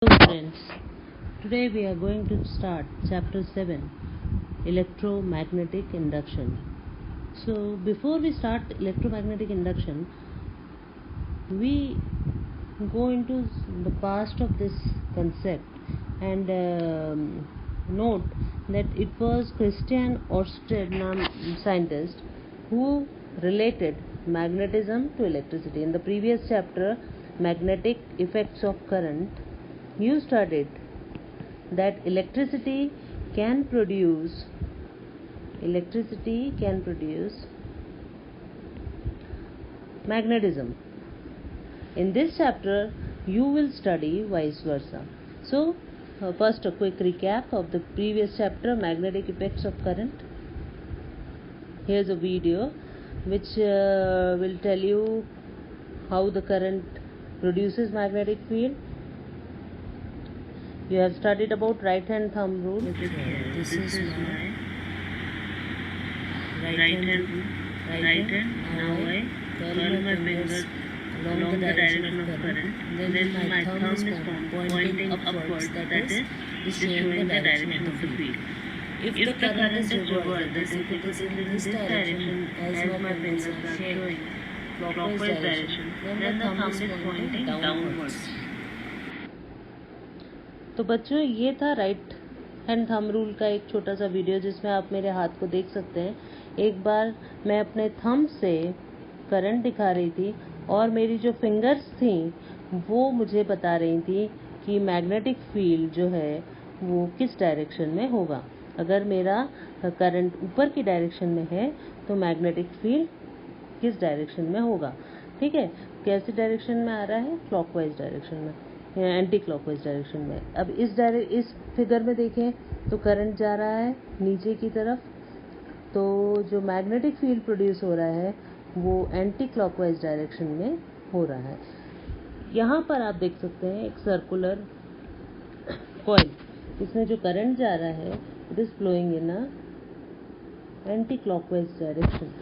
Hello friends, today we are going to start chapter 7, electromagnetic induction. So before we start electromagnetic induction, we go into the past of this concept and note that it was Christian Ørsted scientist who related magnetism to electricity. In the previous chapter, magnetic effects of current, you studied that electricity can produce magnetism. In this chapter, you will study vice versa. So, first a quick recap of the previous chapter, magnetic effects of current. Here's a video which will tell you how the current produces magnetic field. You have studied about right hand thumb rule. This is my right hand. Now I curl my fingers along the direction of current. Then my thumb is pointing upwards. That is showing the direction of the field. If the current is reversed, that is if it is in this direction as my fingers are showing clockwise direction, then the thumb is pointing downwards. तो बच्चों, ये था right hand thumb rule का एक छोटा सा video जिसमें आप मेरे हाथ को देख सकते हैं. एक बार मैं अपने थंब से करंट दिखा रही थी और मेरी जो फिंगर्स थी वो मुझे बता रही थी कि मैग्नेटिक फील्ड जो है वो किस डायरेक्शन में होगा. अगर मेरा करंट ऊपर की डायरेक्शन में है तो मैग्नेटिक फील्ड किस डायरेक्शन में होगा. ठीक है, कैसे डायरेक्शन में आ रहा है? क्लॉकवाइज डायरेक्शन में, एंटी क्लॉकवाइज डायरेक्शन में. अब इस फिगर में देखें तो करंट जा रहा है नीचे की तरफ, तो जो मैग्नेटिक फील्ड प्रोड्यूस हो रहा है वो एंटी क्लॉकवाइज डायरेक्शन में हो रहा है. यहाँ पर आप देख सकते हैं एक सर्कुलर कॉइल, इसमें जो करंट जा रहा है it is flowing in a anti clockwise direction.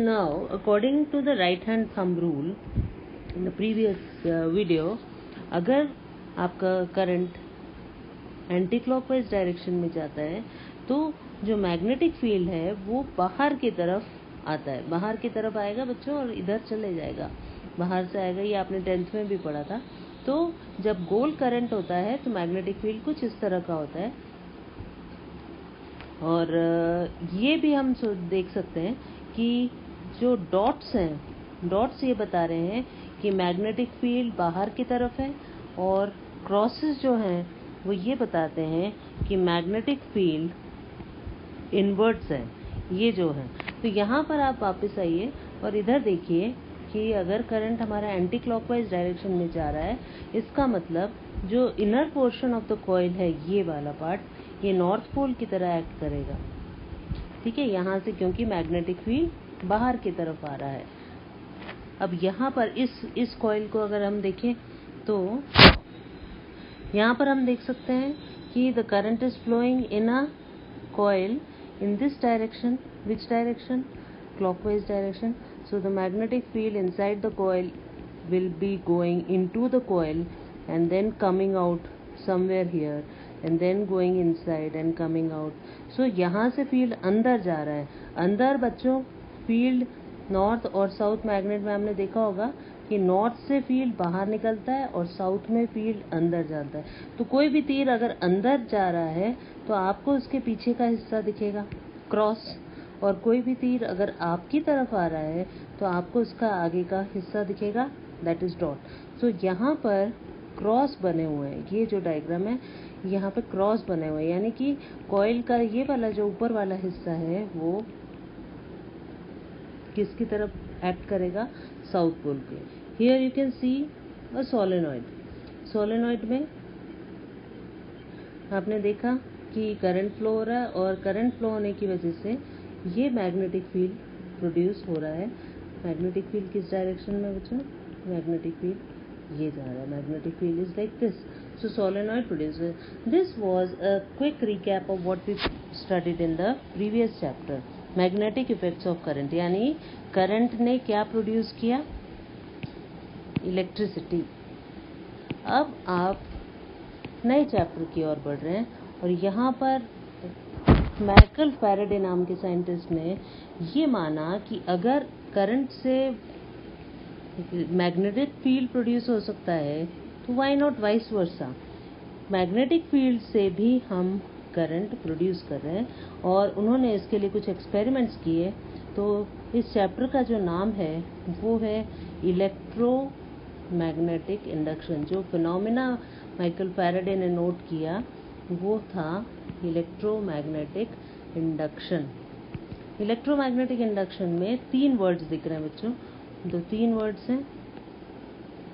Now, according to the right hand thumb rule in the previous video, अगर आपका करंट एंटी क्लॉकवाइज डायरेक्शन में जाता है तो जो मैग्नेटिक फील्ड है वो बाहर की तरफ आता है. बाहर की तरफ आएगा बच्चों और इधर चले जाएगा, बाहर से आएगा. ये आपने 10th में भी पढ़ा था. तो जब गोल करंट होता है तो मैग्नेटिक फील्ड कुछ इस तरह का होता है. और ये भी हम देख सकते हैं कि जो डॉट्स हैं, डॉट्स ये बता रहे हैं कि मैग्नेटिक फील्ड बाहर की तरफ है, और क्रॉसेस जो हैं वो ये बताते हैं कि मैग्नेटिक फील्ड इनवर्ट्स है, ये जो है. तो यहाँ पर आप वापस आइए और इधर देखिए कि अगर करंट हमारा एंटी क्लॉकवाइज डायरेक्शन में जा रहा है, इसका मतलब जो inner portion of the coil है, ये वाला पार्ट, ये नॉर्थ पोल की तरह एक्ट करेगा. ठीक है, यहाँ से, क्योंकि मैग्नेटिक फील्ड बाहर की तरफ आ रहा है. अब यहाँ पर इस कॉइल को अगर हम देखें तो यहाँ पर हम देख सकते हैं कि the current is flowing in a coil in this direction. Which direction? Clockwise direction. So the magnetic field inside the coil will be going into the coil and then coming out somewhere here and then going inside and coming out. So यहाँ से field अंदर जा रहा है. अंदर बच्चों field north और south magnet में हमने देखा होगा कि नॉर्थ से फील्ड बाहर निकलता है और साउथ में फील्ड अंदर जाता है. तो कोई भी तीर अगर अंदर जा रहा है तो आपको उसके पीछे का हिस्सा दिखेगा, क्रॉस, और कोई भी तीर अगर आपकी तरफ आ रहा है तो आपको उसका आगे का हिस्सा दिखेगा, दैट इज डॉट. सो यहाँ पर क्रॉस बने हुए हैं. ये जो डायग्राम है यहाँ पे क्रॉस बने हुए हैं, यानी कि कॉइल का ये वाला जो ऊपर वाला हिस्सा है वो किसकी तरफ एक्ट करेगा? साउथ पोल पे. Here you can see a solenoid. Solenoid में आपने देखा कि करंट फ्लो हो रहा है, और करंट फ्लो होने की वजह से ये मैग्नेटिक फील्ड प्रोड्यूस हो रहा है. मैग्नेटिक फील्ड किस डायरेक्शन में बच्चों? मैग्नेटिक फील्ड ये जा रहा है. Magnetic field is like this. So solenoid produces. This was a quick recap of what we studied in the previous chapter, magnetic effects of current. यानी करंट ने क्या प्रोड्यूस किया? इलेक्ट्रिसिटी. अब आप नए चैप्टर की ओर बढ़ रहे हैं और यहाँ पर माइकल फैराडे नाम के साइंटिस्ट ने ये माना कि अगर करंट से मैग्नेटिक फील्ड प्रोड्यूस हो सकता है तो why not vice versa, magnetic field से भी हम करंट प्रोड्यूस कर रहे हैं। और उन्होंने इसके लिए कुछ एक्सपेरिमेंट्स किए। तो इस चैप्टर का जो नाम है वो है इलेक्ट्रोमैग्नेटिक इंडक्शन। जो फिनोमेना माइकल फैराडे ने नोट किया वो था इलेक्ट्रोमैग्नेटिक इंडक्शन। इलेक्ट्रोमैग्नेटिक इंडक्शन में 3 वर्ड्स दिख रहे हैं बच्चों, 3 वर्ड्स हैं।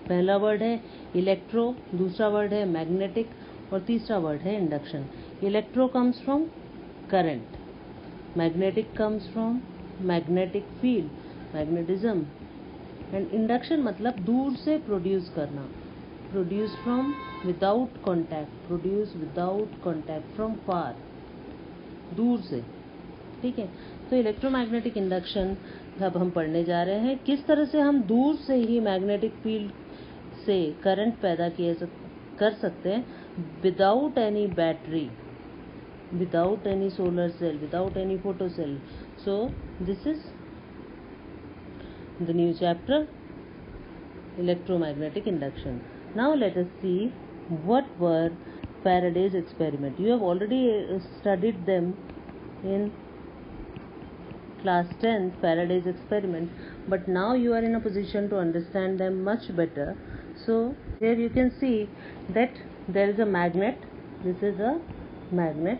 पहला वर्ड है इलेक्ट्रो, दूसरा वर्ड है मैग्नेटिक और तीसरा वर्ड है induction. Electro comes from current, magnetic comes from magnetic field, magnetism, and induction मतलब दूर से प्रोड्यूस करना, produce from without contact, produce without contact, from far, दूर से। ठीक है, तो इलेक्ट्रोमैग्नेटिक इंडक्शन अब हम पढ़ने जा रहे हैं। किस तरह से हम दूर से ही मैग्नेटिक फील्ड से करंट पैदा कर सकते हैं without any battery, without any solar cell, without any photocell. So this is the new chapter, electromagnetic induction. Now let us see what were Faraday's experiment. You have already studied them in class 10th, Faraday's experiment, but now you are in a position to understand them much better. So here you can see that there is a magnet. This is a magnet,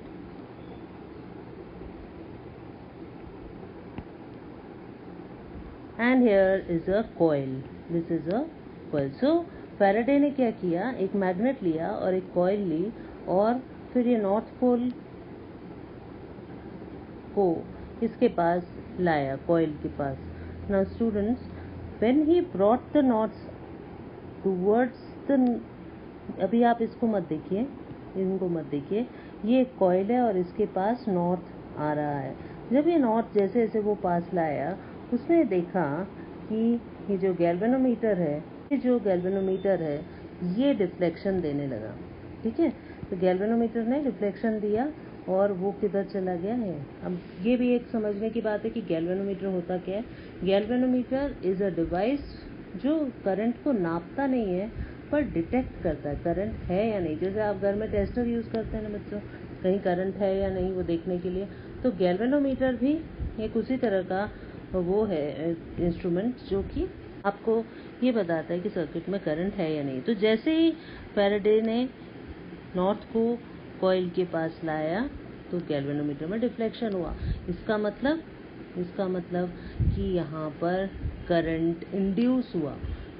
and here is a coil. This is a coil. So Faraday ने क्या किया, एक magnet लिया और एक coil ली और फिर ये नॉर्थ पोल को इसके पास लाया, कॉइल के पास. Now students, when he brought the knots towards the, अभी आप इसको मत देखिए, इनको मत देखिए, ये एक कॉइल है और इसके पास नॉर्थ आ रहा है. जब ये नॉर्थ जैसे जैसे वो पास लाया, उसने देखा कि ये जो गैल्वेनोमीटर है, ये डिफ्लेक्शन देने लगा. ठीक है, तो गैल्वेनोमीटर ने डिफ्लेक्शन दिया और वो किधर चला गया है. अब ये भी एक समझने की बात है कि गैल्वेनोमीटर होता क्या है. गैल्वेनोमीटर इज अ डिवाइस जो करंट को नापता नहीं है पर डिटेक्ट करता है करंट है या नहीं. जैसे आप घर में टेस्टर यूज़ करते हैं ना बच्चों, कहीं करंट है या नहीं वो देखने के लिए, तो गैल्वेनोमीटर भी एक उसी तरह का वो है इंस्ट्रूमेंट जो कि आपको ये बताता है कि सर्किट में करंट है या नहीं. तो जैसे ही फैराडे ने नॉर्थ को कॉइल के पास लाया तो गैल्वेनोमीटर में डिफ्लेक्शन हुआ. इसका मतलब कि यहाँ पर करंट इंड्यूस हुआ.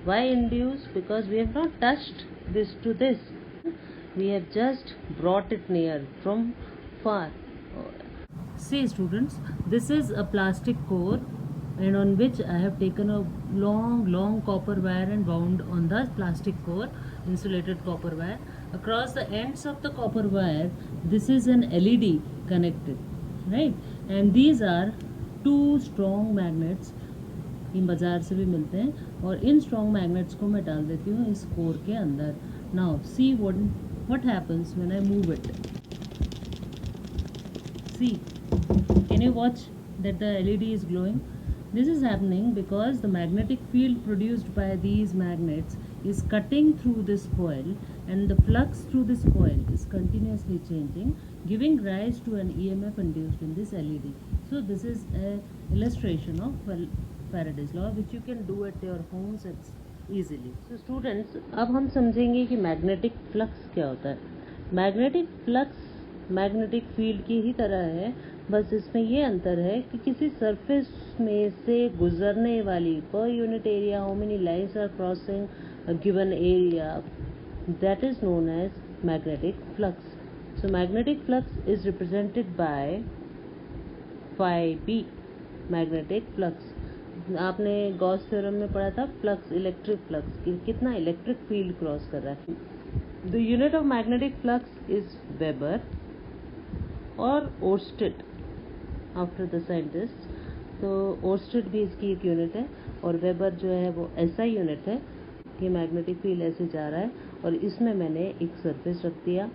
Why induce? Because we have not touched this to this. We have just brought it near from far. See students, this is a plastic core and on which I have taken a long copper wire and wound on the plastic core, insulated copper wire. Across the ends of the copper wire, this is an LED connected, right? And these are 2 strong magnets. ये बाजार से भी मिलते हैं और इन strong magnets को मैं डाल देती हूँ इस कोर के अंदर. Now see what happens when I move it. See, can you watch that the LED is glowing? This is happening because the magnetic field produced by these magnets is cutting through this coil and the flux through this coil is continuously changing, giving rise to an EMF induced in this LED. So this is an illustration of Faraday's law which you can do at your homes easily. So students, अब हम समझेंगे कि magnetic flux क्या होता है. Magnetic flux magnetic field की ही तरह है, बस इसमें ये अंतर है कि किसी सरफेस में से गुजरने वाली पर unit area how many lines are crossing a given area, that is known as magnetic flux. So magnetic flux is represented by phi magnetic flux. आपने गॉस थ्योरम में पढ़ा था फ्लक्स, इलेक्ट्रिक फ्लक्स, कितना इलेक्ट्रिक फील्ड क्रॉस कर रहा है. The unit of magnetic flux is weber और oersted after the scientist. तो ओर्स्टेड भी इसकी एक यूनिट है और वेबर जो है वो SI यूनिट है. ये मैग्नेटिक फील्ड ऐसे जा रहा है और इसमें मैंने एक सरफेस रख दिया।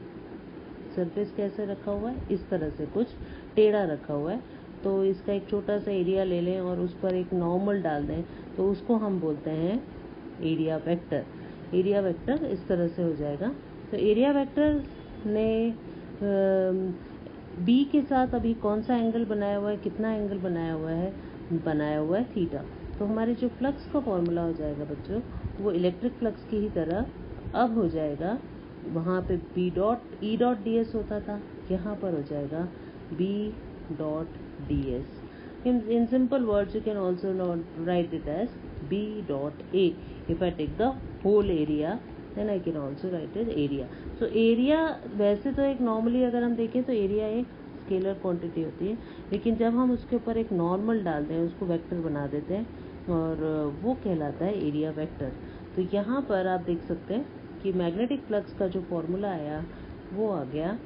सरफेस कैसे रखा हुआ है, इस तरह से कुछ टेढ़ा रखा हुआ है। तो इसका एक छोटा सा एरिया ले लें और उस पर एक नॉर्मल डाल दें, तो उसको हम बोलते हैं एरिया वेक्टर। एरिया वेक्टर इस तरह से हो जाएगा। तो एरिया वेक्टर ने बी के साथ अभी कौन सा एंगल बनाया हुआ है, कितना एंगल बनाया हुआ है थीटा। तो हमारे जो फ्लक्स का फॉर्मूला हो जाएगा बच्चों, वो इलेक्ट्रिक फ्लक्स की ही तरह अब हो जाएगा। वहाँ पे B dot E dot D S होता था, यहाँ पर हो जाएगा B dot D S. In simple words, you can also write it as B dot A. If I take the whole area, then I can also write it area. So area वैसे तो एक normally अगर हम देखें तो area एक scalar quantity होती है, लेकिन जब हम उसके ऊपर एक नॉर्मल डालते हैं, उसको वेक्टर बना देते हैं और वो कहलाता है एरिया वेक्टर। तो यहाँ पर आप देख सकते हैं कि मैग्नेटिक फ्लक्स का जो फॉर्मूला आया वो आ गया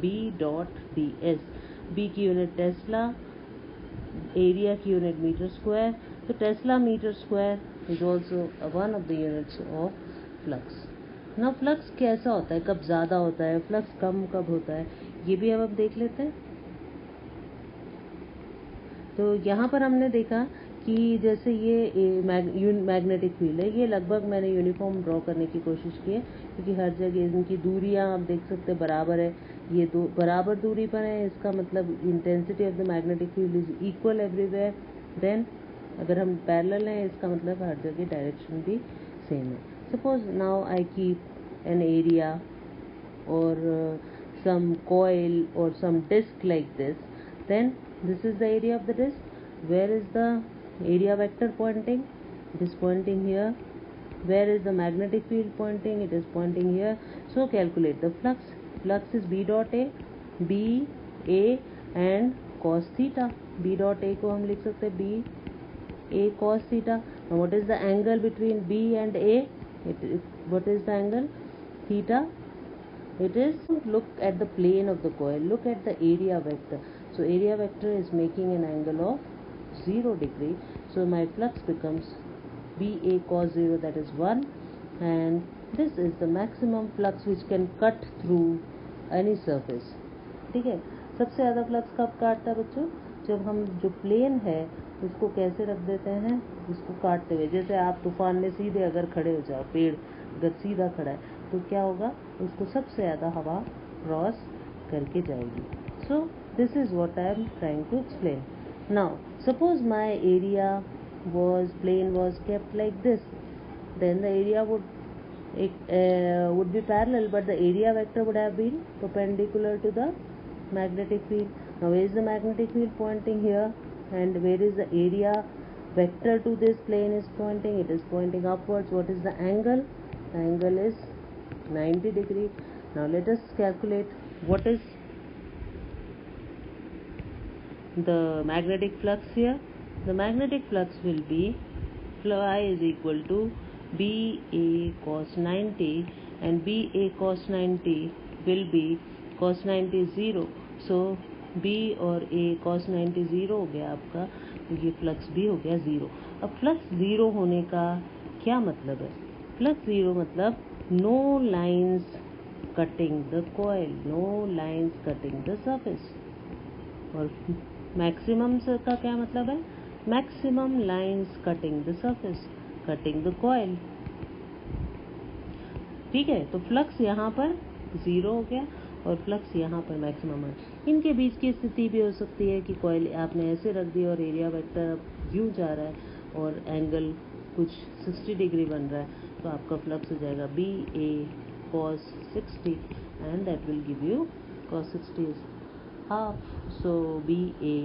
B dot D S. B की यूनिट टेस्ला, एरिया की यूनिट मीटर स्क्वायर। तो tesla metre square is also one of the units of flux. ना फ्लक्स कैसा होता है, कब ज़्यादा होता है, फ्लक्स कम कब होता है, ये भी अब देख लेते हैं। तो यहाँ पर हमने देखा कि जैसे ये मैग्नेटिक फील्ड है, ये लगभग मैंने यूनिफॉर्म ड्रॉ करने की कोशिश की है, क्योंकि हर जगह इनकी दूरियाँ आप देख सकते हैं बराबर है। ये दो बराबर दूरी पर है, इसका मतलब intensity of the magnetic field is equal everywhere. Then अगर हम पैरेलल हैं, इसका मतलब हर जगह डायरेक्शन भी सेम है। Suppose now I keep an area or some coil or some disc like this, then this is the area of the disc. Where is the area vector pointing? It is pointing here. Where is the magnetic field pointing? It is pointing here. So calculate the flux. Flux is B dot A, B A and cos theta. B dot A को हम लिख सकते हैं B A cos theta. Now what is the angle between B and A? What is the angle? Theta. It is, look at the plane of the coil, look at the area vector. So area vector is making an angle of 0 degree. So my flux becomes BA cos 0, that is 1, and this is the maximum flux which can cut through any surface. ठीक है, सबसे ज़्यादा flux कब काटता है बच्चों? जब हम जो प्लेन है उसको कैसे रख देते हैं, उसको काटते हुए। जैसे आप तूफान में सीधे अगर खड़े हो जाओ, पेड़ अगर सीधा खड़ा है तो क्या होगा, उसको सबसे ज़्यादा हवा क्रॉस करके जाएगी। So this is what I am trying to explain. Now suppose my area plane was kept like this, then the area would be parallel, but the area vector would have been perpendicular to the magnetic field. Now where is the magnetic field pointing? Here. And where is the area vector to this plane is pointing? It is pointing upwards. What is the angle? The angle is 90 degree. Now let us calculate what is the magnetic flux here. The magnetic flux will be phi is equal to BA cos 90, and BA cos 90 will be cos 90 0. So B और A cos 90 0 हो गया आपका, तो ये flux भी हो गया 0। अब फ्लक्स 0 होने का क्या मतलब है? फ्लक्स 0 मतलब no lines cutting the coil, no lines cutting the surface. और मैक्सिमम का क्या मतलब है? Maximum lines cutting the surface, cutting the coil. ठीक है, तो फ्लक्स यहाँ पर 0 हो गया और फ्लक्स यहाँ पर मैक्सिमम है। इनके बीच की स्थिति भी हो सकती है कि कॉइल आपने ऐसे रख दी और एरिया वेक्टर अब यूँ जा रहा है और एंगल कुछ 60 डिग्री बन रहा है, तो आपका फ्लक्स हो जाएगा B A cos 60 and that will give you cos 60 is half, so BA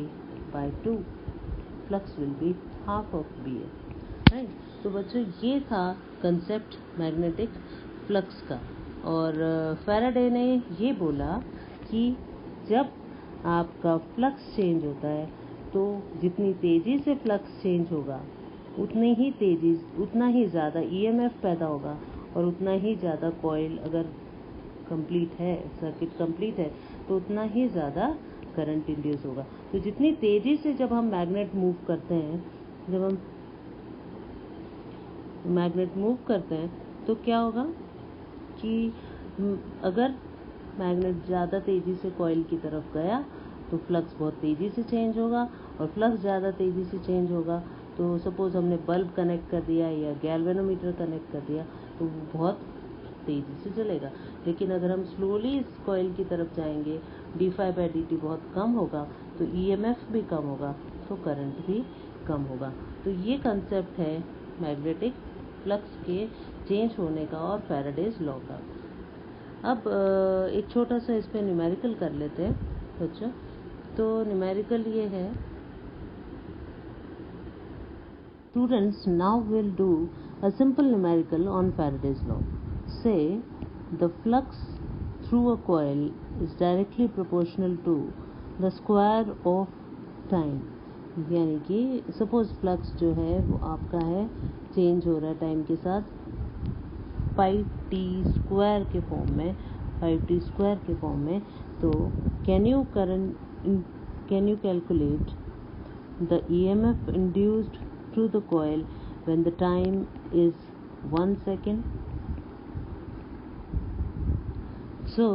by 2, flux will be half of BA, right? तो बच्चों ये था कंसेप्ट मैग्नेटिक फ्लक्स का। और फैराडे ने ये बोला कि जब आपका फ्लक्स चेंज होता है तो जितनी तेज़ी से फ्लक्स चेंज होगा उतना ही ज़्यादा EMF पैदा होगा और उतना ही ज़्यादा कॉइल अगर कंप्लीट है, सर्किट कंप्लीट है, तो उतना ही ज़्यादा करंट इंड्यूस होगा। तो जितनी तेज़ी से जब हम मैग्नेट मूव करते हैं तो क्या होगा कि अगर मैग्नेट ज़्यादा तेज़ी से कॉइल की तरफ गया तो फ्लक्स बहुत तेज़ी से चेंज होगा, और फ्लक्स ज़्यादा तेज़ी से चेंज होगा तो सपोज़ हमने बल्ब कनेक्ट कर दिया या गैल्वेनोमीटर कनेक्ट कर दिया तो वो बहुत तेज़ी से चलेगा। लेकिन अगर हम स्लोली इस कॉइल की तरफ जाएंगे, d∅dt बहुत कम होगा तो EMF भी कम होगा, तो करंट भी कम होगा। तो ये कंसेप्ट है मैग्नेटिक फ्लक्स के चेंज होने का और फैराडेज लॉ का। अब एक छोटा सा इस पे न्यूमेरिकल कर लेते हैं बच्चों। तो न्यूमेरिकल ये है, students now will do a simple numerical on Faraday's law. Say the flux through a coil is directly proportional to the square of time, यानी कि सपोज फ्लक्स जो है वो आपका है चेंज हो रहा है टाइम के साथ 5t² के फॉर्म में, 5t² के फॉर्म में। तो can you calculate the EMF induced through the coil when the time is 1 second? So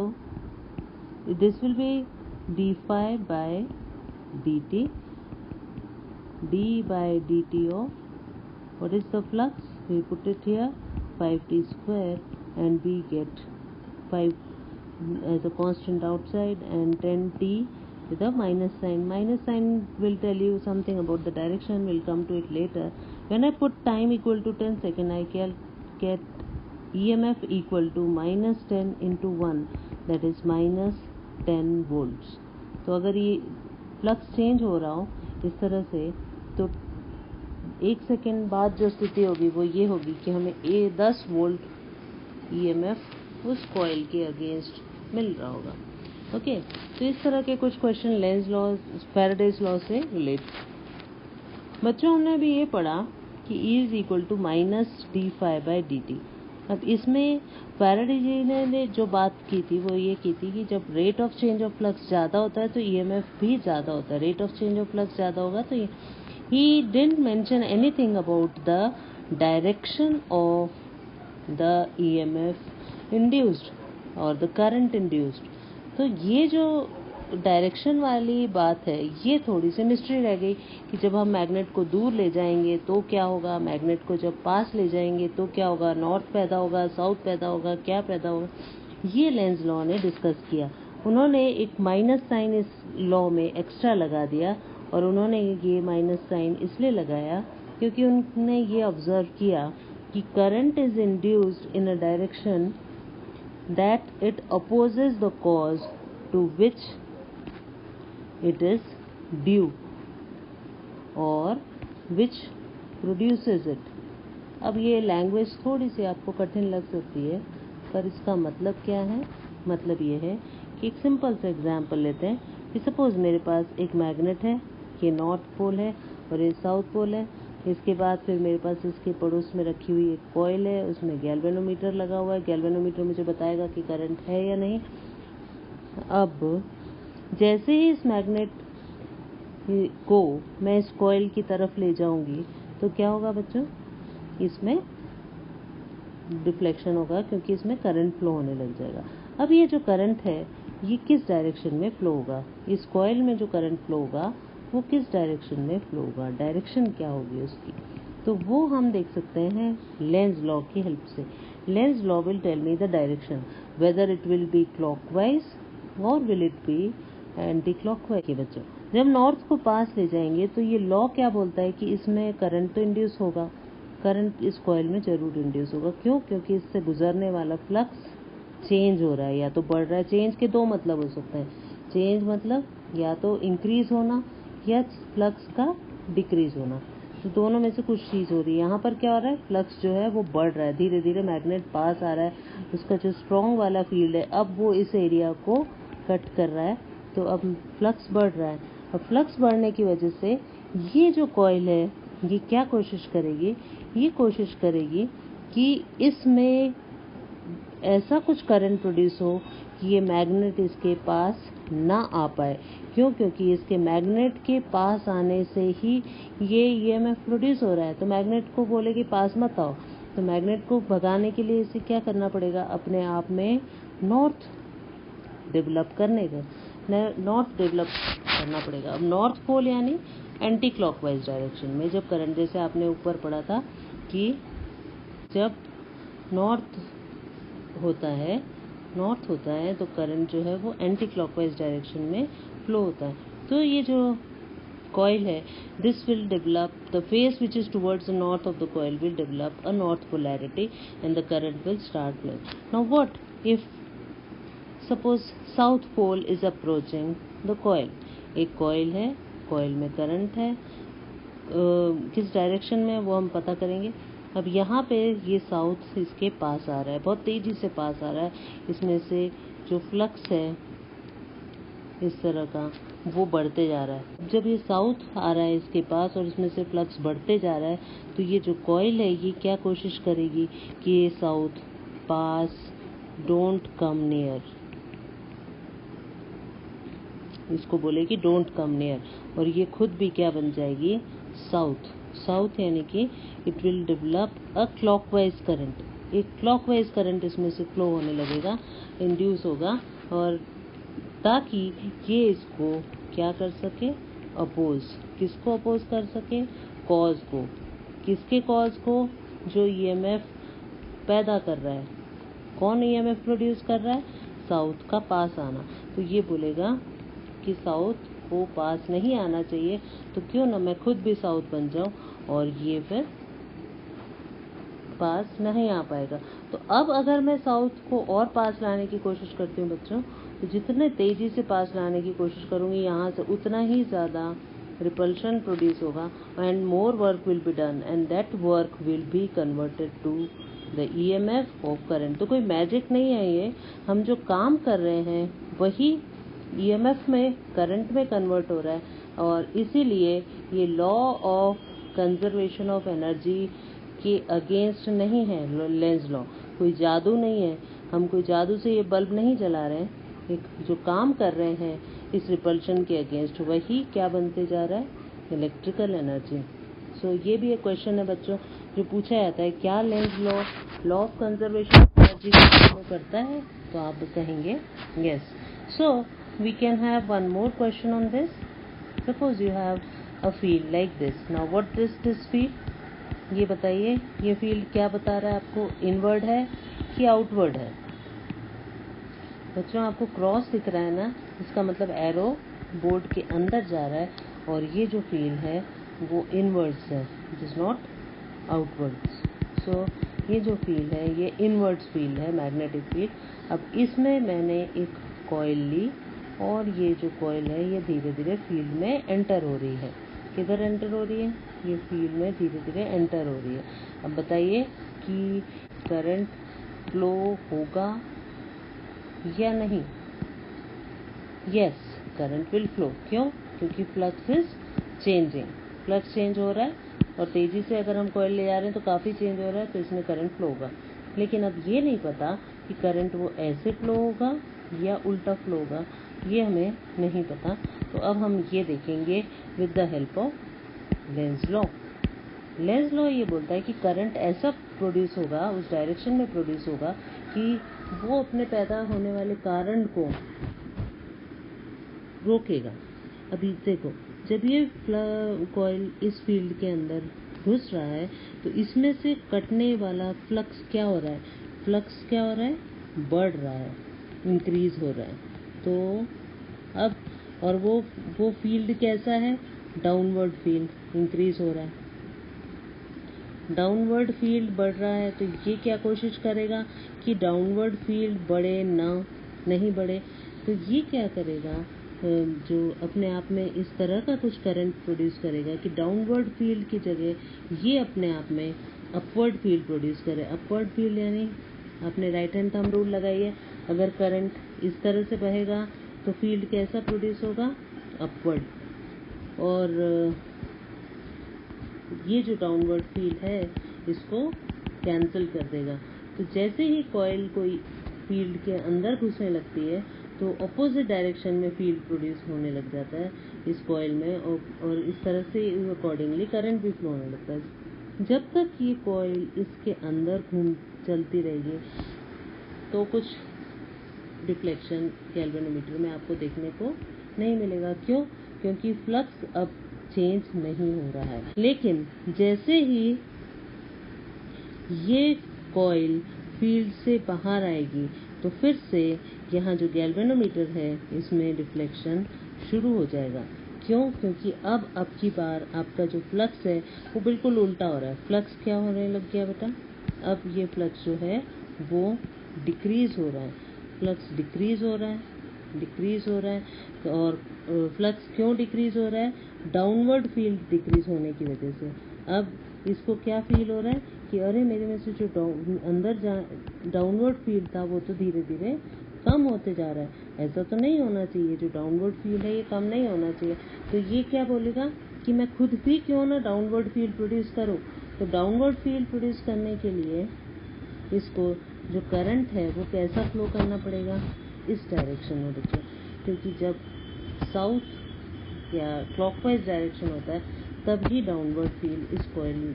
this will be d∅ by dt, d by dt of what is the flux, we put it here 5t², and we get 5 as a constant outside and 10t with a minus sign. Minus sign will tell you something about the direction, we'll come to it later. When I put time equal to 10 seconds, I can get EMF equal to minus 10 into 1, that is minus 10 volts. तो अगर ये flux change हो रहा हो इस तरह से तो 1 सेकेंड बाद जो स्थिति होगी वो ये होगी कि हमें 10 वोल्ट EMF उस कॉइल के अगेंस्ट मिल रहा होगा। ओके, तो इस तरह के कुछ question Lenz law, Faraday's law से रिलेट। बच्चों हमने अभी ये पढ़ा कि E is equal to minus d∅dt। अब इसमें फैराडे जी ने जो बात की थी वो ये की थी कि जब rate of change of flux ज़्यादा होता है तो EMF भी ज़्यादा होता है। Rate of change of flux ज़्यादा होगा तो he didn't mention anything about the direction of the EMF induced और द करंट इंड्यूस्ड। तो ये जो डायरेक्शन वाली बात है ये थोड़ी सी मिस्ट्री रह गई कि जब हम मैग्नेट को दूर ले जाएंगे तो क्या होगा, मैग्नेट को जब पास ले जाएंगे तो क्या होगा, नॉर्थ पैदा होगा, साउथ पैदा होगा, क्या पैदा होगा, ये लेंज लॉ ने डिस्कस किया। उन्होंने एक माइनस साइन इस लॉ में एक्स्ट्रा लगा दिया, और उन्होंने ये माइनस साइन इसलिए लगाया क्योंकि उन्होंने ये ऑब्जर्व किया कि current is induced in a direction that it opposes the cause to which it is due or which produces it। अब ये लैंग्वेज थोड़ी सी आपको कठिन लग सकती है, पर इसका मतलब क्या है? मतलब ये है कि एक सिंपल सा एग्जांपल लेते हैं कि सपोज मेरे पास एक मैग्नेट है, ये नॉर्थ पोल है और ये साउथ पोल है। इसके बाद फिर मेरे पास इसके पड़ोस में रखी हुई एक कॉइल है, उसमें गैल्वेनोमीटर लगा हुआ है। गैल्वेनोमीटर मुझे बताएगा कि करंट है या नहीं। अब जैसे ही इस मैग्नेट को मैं इस कॉइल की तरफ ले जाऊंगी तो क्या होगा बच्चों, इसमें डिफ्लेक्शन होगा क्योंकि इसमें करंट फ्लो होने लग जाएगा। अब ये जो करंट है ये किस डायरेक्शन में फ्लो होगा, इस कॉइल में जो करंट फ्लो होगा वो किस डायरेक्शन में फ्लो होगा, डायरेक्शन क्या होगी उसकी, तो वो हम देख सकते हैं लेंज लॉ की हेल्प से। Lenz law will tell me the direction, whether it will be clockwise और will it be anti clockwise. के बच्चों जब नॉर्थ को पास ले जाएंगे तो ये लॉ क्या बोलता है कि इसमें करंट तो इंड्यूस होगा, करंट इस कॉइल में जरूर इंड्यूस होगा। क्यों? क्योंकि इससे गुजरने वाला फ्लक्स चेंज हो रहा है या तो बढ़ रहा है। चेंज के दो मतलब हो सकते हैं, चेंज मतलब या तो इंक्रीज होना या फ्लक्स का डिक्रीज होना, तो दोनों में से कुछ चीज हो रही है। यहाँ पर क्या हो रहा है, फ्लक्स जो है वो बढ़ रहा है, धीरे धीरे मैग्नेट पास आ रहा है, उसका जो स्ट्रॉन्ग वाला फील्ड है अब वो इस एरिया को कट कर रहा है, तो अब फ्लक्स बढ़ रहा है। अब फ्लक्स बढ़ने की वजह से ये जो कॉइल है ये क्या कोशिश करेगी, ये कोशिश करेगी कि इसमें ऐसा कुछ करंट प्रोड्यूस हो कि ये मैग्नेट इसके पास ना आ पाए। क्यों? क्योंकि इसके मैग्नेट के पास आने से ही ये EMF प्रोड्यूस हो रहा है, तो मैग्नेट को बोले कि पास मत आओ। तो मैग्नेट को भगाने के लिए इसे क्या करना पड़ेगा, अपने आप में नॉर्थ डेवलप करना पड़ेगा। अब नॉर्थ पोल यानी एंटी क्लॉकवाइज डायरेक्शन में जब करंट, जैसे आपने ऊपर पढ़ा था कि जब नॉर्थ होता है तो करंट जो है वो एंटी क्लॉकवाइज डायरेक्शन में फ्लो होता है। तो ये जो coil है, this will develop, the face which is towards the north of the coil will develop a north polarity and the current will start flowing. Now what if suppose south pole is approaching the coil? एक coil है, coil में current है, किस direction में वो हम पता करेंगे। अब यहाँ पे ये साउथ इसके पास आ रहा है, बहुत तेजी से पास आ रहा है, इसमें से जो फ्लक्स है इस तरह का वो बढ़ते जा रहा है। जब ये साउथ आ रहा है इसके पास और इसमें से फ्लक्स बढ़ते जा रहा है, तो ये जो कॉइल है ये क्या कोशिश करेगी कि ये south pass, don't come near, इसको बोलेगी डोंट कम नियर, और ये खुद भी क्या बन जाएगी, साउथ यानी कि it will develop a clockwise current. एक क्लॉकवाइज करंट इसमें से फ्लो होने लगेगा, इंड्यूस होगा, और ताकि ये इसको क्या कर सके, अपोज। किसको अपोज कर सके, कॉज को। किसके कॉज को, जो ईएमएफ पैदा कर रहा है। कौन ईएमएफ प्रोड्यूस कर रहा है, साउथ का पास आना। तो ये बोलेगा कि साउथ को पास नहीं आना चाहिए, तो क्यों ना मैं खुद भी साउथ बन जाऊं, और ये फिर पास नहीं आ पाएगा। तो अब अगर मैं साउथ को और पास लाने की कोशिश करती हूँ बच्चों, तो जितने तेजी से पास लाने की कोशिश करूंगी यहाँ से, उतना ही ज़्यादा रिपल्शन प्रोड्यूस होगा, and more work will be done, and that work will be converted to the EMF of current. तो कोई मैजिक नहीं है ये, हम जो काम कर रहे हैं वही ईएमएफ में, करंट में कन्वर्ट हो रहा है, और इसीलिए ये law of conservation of energy के अगेंस्ट नहीं है लेंज लॉ। कोई जादू नहीं है, हम कोई जादू से ये बल्ब नहीं जला रहे हैं, एक जो काम कर रहे हैं इस रिपल्शन के अगेंस्ट, वही क्या बनते जा रहा है, इलेक्ट्रिकल एनर्जी। सो ये भी एक क्वेश्चन है बच्चों जो पूछा जाता है, क्या Lenz law of conservation of energy को करता है, तो आप कहेंगे yes. So we can have one more question on this. Suppose you have a field like this. Now what is this field, ये बताइए, ये फील्ड क्या बता रहा है आपको, इनवर्ड है कि आउटवर्ड है। बच्चों आपको क्रॉस दिख रहा है ना, इसका मतलब एरो बोर्ड के अंदर जा रहा है, और ये जो फील्ड है वो इनवर्ड्स है, इट इज नॉट आउटवर्ड्स। सो ये जो फील्ड है ये इनवर्ड्स फील्ड है, मैग्नेटिक फील्ड। अब इसमें मैंने एक कॉइल ली, और ये जो कॉइल है ये धीरे धीरे फील्ड में एंटर हो रही है। किधर एंटर हो रही है, ये फील्ड में धीरे धीरे एंटर हो रही है। अब बताइए कि करंट फ्लो होगा या नहीं। Yes, current will flow. क्यों, क्योंकि flux is changing, flux change हो रहा है, और तेजी से अगर हम कॉइल ले जा रहे हैं तो काफ़ी चेंज हो रहा है, तो इसमें करंट फ्लो होगा। लेकिन अब ये नहीं पता कि करंट वो ऐसे फ्लो होगा या उल्टा फ्लो होगा, ये हमें नहीं पता। तो अब हम ये देखेंगे with the help of Lenz law. Lenz law ये बोलता है कि करंट ऐसा प्रोड्यूस होगा, उस डायरेक्शन में प्रोड्यूस होगा कि वो अपने पैदा होने वाले कारण को रोकेगा। अभी देखो, जब ये कॉइल इस फील्ड के अंदर घुस रहा है, तो इसमें से कटने वाला फ्लक्स क्या हो रहा है, फ्लक्स क्या हो रहा है, बढ़ रहा है, इंक्रीज हो रहा है। तो अब, और वो फील्ड कैसा है, डाउनवर्ड फील्ड, इंक्रीज हो रहा है। डाउनवर्ड फील्ड बढ़ रहा है, तो ये क्या कोशिश करेगा कि डाउनवर्ड फील्ड बढ़े ना, नहीं बढ़े। तो ये क्या करेगा, जो अपने आप में इस तरह का कुछ करंट प्रोड्यूस करेगा कि डाउनवर्ड फील्ड की जगह ये अपने आप में अपवर्ड फील्ड प्रोड्यूस करे। अपवर्ड फील्ड यानी आपने राइट हैंड थंब रूल लगाइए, अगर करंट इस तरह से बहेगा तो फील्ड कैसा प्रोड्यूस होगा, अपवर्ड। और ये जो डाउनवर्ड फील्ड है इसको कैंसिल कर देगा। तो जैसे ही कॉइल कोई फील्ड के अंदर घुसने लगती है, तो अपोजिट डायरेक्शन में फील्ड प्रोड्यूस होने लग जाता है इस कॉइल में, और इस तरह से अकॉर्डिंगली करंट भी फ्लो होने लगता है। जब तक ये कॉइल इसके अंदर चलती रहेगी तो कुछ डिफ्लेक्शन गैल्वेनोमीटर में आपको देखने को नहीं मिलेगा। क्यों? क्योंकि फ्लक्स अब चेंज नहीं हो रहा है। लेकिन जैसे ही ये कॉइल फील्ड से बाहर आएगी तो फिर से यहाँ जो गैल्वेनोमीटर है इसमें डिफ्लेक्शन शुरू हो जाएगा। क्यों? क्योंकि अब की बार आपका जो फ्लक्स है वो बिल्कुल उल्टा हो रहा है। फ्लक्स क्या होने लग गया बेटा? अब ये फ्लक्स जो है वो डिक्रीज हो रहा है। फ्लक्स डिक्रीज हो रहा है और फ्लक्स क्यों डिक्रीज हो रहा है? डाउनवर्ड फील्ड डिक्रीज होने की वजह से। अब इसको क्या फील हो रहा है कि अरे मेरे में से जो डाउनवर्ड फील्ड था वो तो धीरे धीरे कम होते जा रहा है। ऐसा तो नहीं होना चाहिए, जो डाउनवर्ड फील्ड है ये कम नहीं होना चाहिए। तो ये क्या बोलेगा कि मैं खुद भी क्यों ना डाउनवर्ड फील्ड प्रोड्यूस करूँ। तो डाउनवर्ड फील्ड प्रोड्यूस करने के लिए इसको जो करंट है वो कैसा फ्लो करना पड़ेगा? इस डायरेक्शन में बच्चों, क्योंकि जब साउथ या क्लॉकवाइज डायरेक्शन होता है तब ही डाउनवर्ड फील्ड इस कॉइल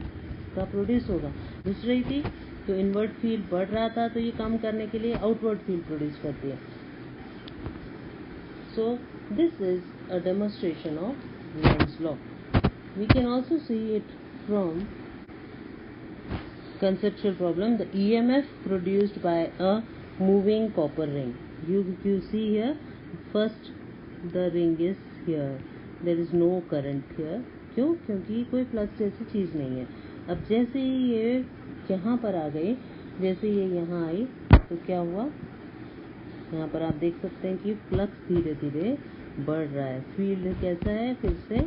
का प्रोड्यूस होगा। दूसरी थी तो इनवर्ड फील्ड बढ़ रहा था तो ये कम करने के लिए आउटवर्ड फील्ड प्रोड्यूस करती है। So this is a demonstration of Lenz law. We can also see it from conceptual problem, the EMF produced by a moving copper ring. You see here, first the ring is here, there is no current here. क्यों? क्योंकि कोई flux जैसी चीज नहीं है। अब जैसे ही ये यहाँ पर आ गई, जैसे ये यहाँ आई तो क्या हुआ? यहाँ पर आप देख सकते हैं कि फ्लक्स धीरे धीरे बढ़ रहा है। फील्ड कैसा है? फिर से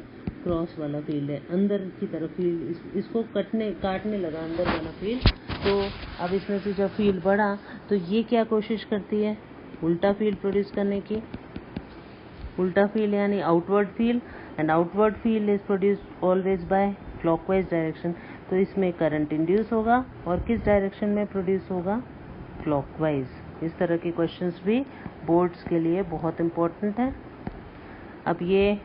क्रॉस वाला फील्ड है, अंदर की तरफ फील्ड इसको काटने लगा अंदर वाला फील्ड। तो अब इसमें से जब फील्ड बढ़ा तो ये क्या कोशिश करती है? उल्टा फील्ड प्रोड्यूस करने की। उल्टा फील्ड यानी outward field, and outward field is produced always by clockwise direction. तो इसमें करंट इंड्यूस होगा और किस डायरेक्शन में प्रोड्यूस होगा? क्लॉकवाइज। इस तरह के क्वेश्चंस भी बोर्ड्स के लिए बहुत इंपॉर्टेंट है। अब ये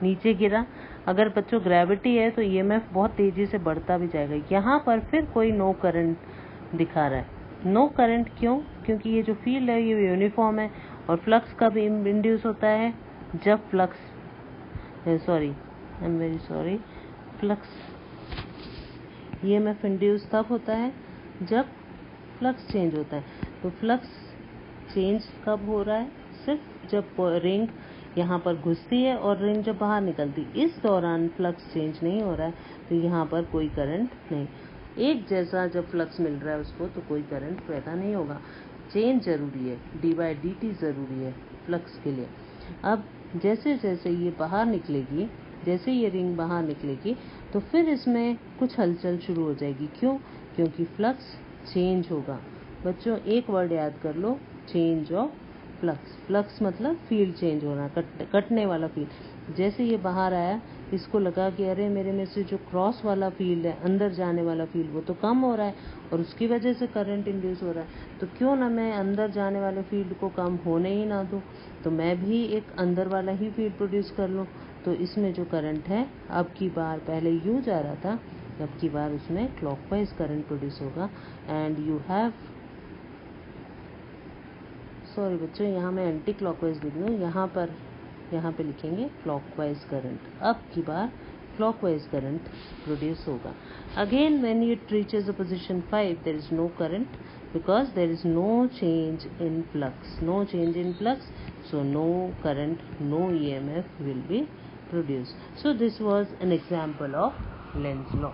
नीचे गिरा, अगर बच्चों ग्रेविटी है तो ईएमएफ बहुत तेजी से बढ़ता भी जाएगा। यहाँ पर फिर कोई नो करंट दिखा रहा है। नो करंट क्यों? क्योंकि ये जो फील्ड है ये यूनिफॉर्म है और फ्लक्स कब इंड्यूस होता है? जब फ्लक्स ईएमएफ इंड्यूस तब होता है जब फ्लक्स चेंज होता है। तो फ्लक्स चेंज कब हो रहा है? सिर्फ जब रिंग यहाँ पर घुसती है और रिंग जब बाहर निकलती, इस दौरान फ्लक्स चेंज नहीं हो रहा है, तो यहाँ पर कोई करंट नहीं। एक जैसा जब फ्लक्स मिल रहा है उसको तो कोई करंट पैदा नहीं होगा। चेंज जरूरी है, d/dt जरूरी है फ्लक्स के लिए। अब जैसे जैसे ये बाहर निकलेगी, जैसे ये रिंग बाहर निकलेगी तो फिर इसमें कुछ हलचल शुरू हो जाएगी। क्यों? क्योंकि फ्लक्स चेंज होगा। बच्चों एक वर्ड याद कर लो, चेंज ऑफ फ्लक्स। फ्लक्स मतलब फील्ड चेंज होना, कटने वाला फील्ड। जैसे ये बाहर आया, इसको लगा कि अरे मेरे में से जो क्रॉस वाला फील्ड है, अंदर जाने वाला फील्ड, वो तो कम हो रहा है और उसकी वजह से करंट इंड्यूस हो रहा है। तो क्यों ना मैं अंदर जाने वाले फील्ड को कम होने ही ना दूं, तो मैं भी एक अंदर वाला ही फील्ड प्रोड्यूस कर लूं। तो इसमें जो करंट है, अब की बार पहले यू जा रहा था, अब की बार उसमें क्लॉकवाइज करंट प्रोड्यूस होगा। एंड यू हैव सॉरी बच्चों, यहाँ मैं एंटी क्लॉकवाइज लिख दूँ, यहाँ पे लिखेंगे क्लॉकवाइज करंट। अब की बार क्लॉकवाइज करंट प्रोड्यूस होगा। Again when it reaches a position 5 there is no current because there is no change in flux, so no current, no EMF will be produced. So this was an example of Lenz law.